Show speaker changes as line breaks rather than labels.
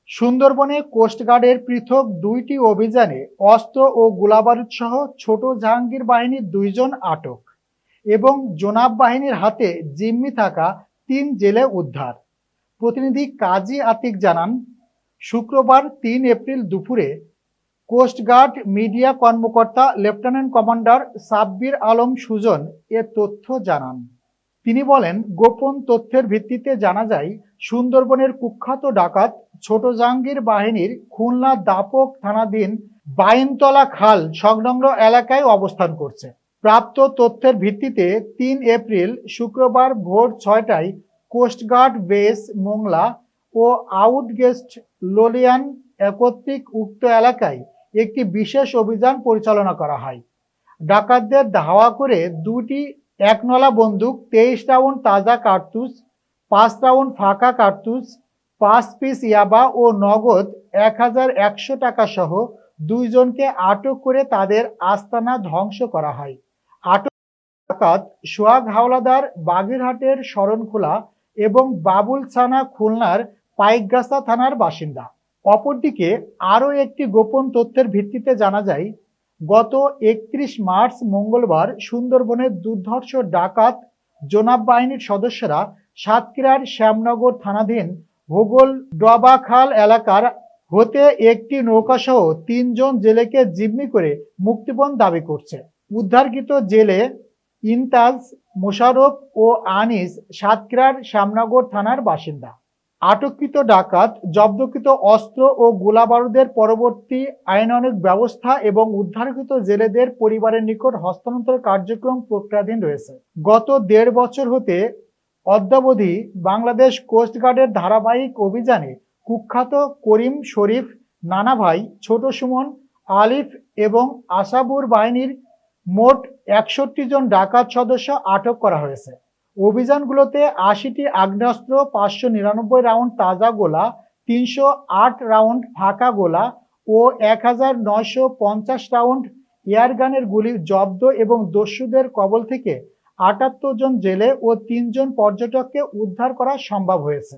সুন্দরবনে কোস্টগার্ডের পৃথক দুইটি অভিযানে অস্ত্র ও গোলাবারুদ সহ ছোট জাহাঙ্গীর বাহিনীর 2 জন আটক এবং জোনাব বাহিনীর হাতে জিম্মি থাকা 3 জেলে উদ্ধার। প্রতিনিধি কাজী আতিক জানান, শুক্রবার 3 এপ্রিল দুপুরে কোস্টগার্ড মিডিয়া কর্মকর্তা লেফটেন্যান্ট কমান্ডার সাব্বির আলম সুজন এ তথ্য জানান। তিনি বলেন, গোপন তথ্যের ভিত্তিতে জানা যায় সুন্দরবনের কুখ্যাত ডাকাত ছোট জাহাঙ্গীর বাহিনীর খুলনা দাপক থানাধীন বাইনতলা খাল সংলগ্ন এলাকায় অবস্থান করছে। প্রাপ্ত তথ্যের ভিত্তিতে 3 এপ্রিল শুক্রবার ভোর 6টায় কোস্টগার্ড বেস মোংলা ও আউটগেস্ট লোলিয়ান একত্রিক উক্ত এলাকায় একটি বিশেষ অভিযান পরিচালনা করা হয়। ডাকাতদের ধাওয়া করে 2টি একনলা বন্দুক, 23 রাউন্ড তাজা কার্তুজ, 5 রাউন্ড ফাঁকা কার্তুজ, 5 পিস ইয়াবা ও নগদ 1100 টাকা সহ 2 জনকে আটক করে তাদের আস্তানা ধ্বংস করা হয়। আটক ডাকাত সোহাগ হাওলাদার বাগেরহাটের শরণখোলা এবং বাবুল ছানা খুলনার পাইকগাছা থানার বাসিন্দা। অপরদিকে আরও একটি গোপন তথ্যের ভিত্তিতে জানা যায়, গত 31 মার্চ মঙ্গলবার সুন্দরবনের দুর্ধর্ষ ডাকাত জোনাব বাহিনীর সদস্যরা সাতক্ষীরার শ্যামনগর থানাধীন হোগল ডবাখাল এলাকার হতে একটি নৌকাসহ 3 জন জেলেকে জিম্মি করে মুক্তিপণ দাবি করছে। উদ্ধারকৃত জেলে ইনতাজ, মোশাররফ ও আনিস সাতক্ষীরার শ্যামনগর থানার বাসিন্দা। আটককৃত ডাকাত জব্দকৃত অস্ত্র ও গোলাবারুদের পরবর্তী আইনানুগ ব্যবস্থা এবং উদ্ধারকৃত জেলেদের পরিবারের নিকট হস্তান্তর কার্যক্রম প্রক্রিয়াধীন রয়েছে। গত 1.5 বছর হতে অদ্যাবধি বাংলাদেশ কোস্টগার্ডের ধারাবাহিক অভিযানে কুখ্যাত করিম শরীফ, নানা ভাই, ছোট সুমন, আলিফ এবং আশাবুর বাহিনীর মোট 61 জন ডাকাত সদস্য আটক করা হয়েছে। অভিযানগুলোতে 80টি আগ্নেয়াস্ত্র, 599 রাউন্ড তাজা গোলা, 308 রাউন্ড ফাঁকা গোলা ও 1950 রাউন্ড এয়ারগানের গুলি জব্দ এবং দস্যুদের কবল থেকে 78 জন জেলে ও 3 জন পর্যটককে উদ্ধার করা সম্ভব হয়েছে।